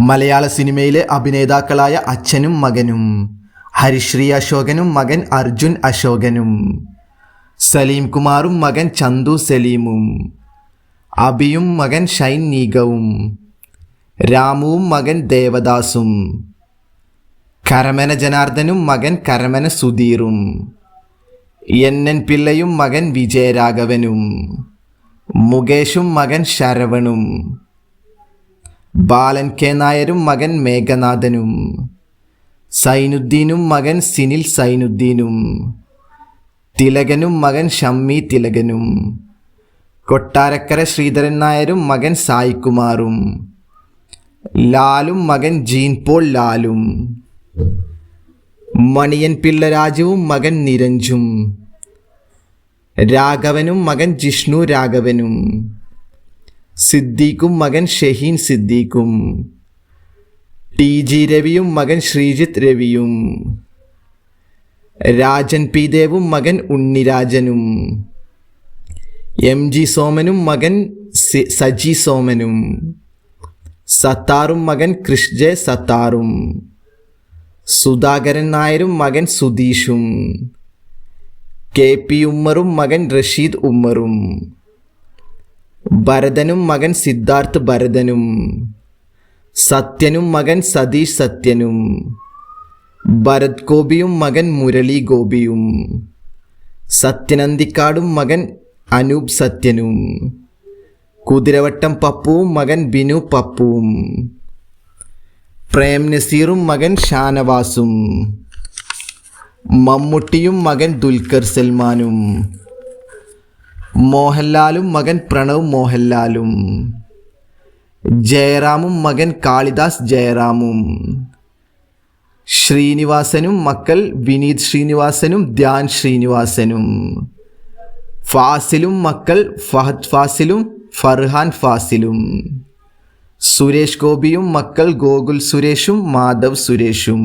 മലയാള സിനിമയിലെ അഭിനേതാക്കളായ അച്ഛനും മകനും. ഹരിശ്രീ അശോകനും മകൻ അർജുൻ അശോകനും. സലീം കുമാറും മകൻ ചന്തു സലീമും. അഭിയും മകൻ ഷൈൻ നീഗവും. രാമുവും മകൻ ദേവദാസും. കരമന ജനാർദ്ദനും മകൻ കരമന സുധീറും. എൻ പിള്ളയും മകൻ വിജയരാഘവനും. മുകേഷും മകൻ ശരവണും. ബാലൻ കെ നായരും മകൻ മേഘനാഥനും. സൈനുദ്ദീനും മകൻ സിനിൽ സൈനുദ്ദീനും. തിലകനും മകൻ ഷമ്മി തിലകനും. കൊട്ടാരക്കര ശ്രീധരൻ നായരും മകൻ സായികുമാറും. ലാലും മകൻ ജീൻ പോൾ ലാലും. മണിയൻ പിള്ള രാജുവും മകൻ നിരഞ്ജും. രാഘവനും മകൻ ജിഷ്ണു രാഘവനും. സിദ്ദീഖും മകൻ ഷഹീൻ സിദ്ദീഖും. ടി രവിയും മകൻ ശ്രീജിത്ത് രവിയും. രാജൻ പി ദേവും മകൻ ഉണ്ണിരാജനും. ജി സോമനും മകൻ സജി സോമനും. സത്താറും മകൻ കൃഷ്ജെ സത്താറും. സുധാകരൻ നായരും മകൻ സുധീഷും. പി ഉമ്മറും മകൻ റഷീദ് ഉമ്മറും. ഭരതനും മകൻ സിദ്ധാർത്ഥ് ഭരതനും. സത്യനും മകൻ സതീഷ് സത്യനും. ഭരത് ഗോപിയും മകൻ മുരളി ഗോപിയും. സത്യനന്ദിക്കാടും മകൻ അനൂപ് സത്യനും. കുതിരവട്ടം പപ്പുവും മകൻ ബിനു പപ്പുവും. പ്രേം നസീറും മകൻ ഷാനവാസും. മമ്മൂട്ടിയും മകൻ ദുൽഖർ സൽമാനും. മോഹൻലാലും മകൻ പ്രണവ് മോഹൻലാലും. ജയറാമും മകൻ കാളിദാസ് ജയറാമും. ശ്രീനിവാസനും മക്കൾ വിനീത് ശ്രീനിവാസനും ധ്യാൻ ശ്രീനിവാസനും. ഫാസിലും മക്കൾ ഫഹദ് ഫാസിലും ഫർഹാൻ ഫാസിലും. സുരേഷ് ഗോപിയും മക്കൾ ഗോകുൽ സുരേഷും മാധവ് സുരേഷും.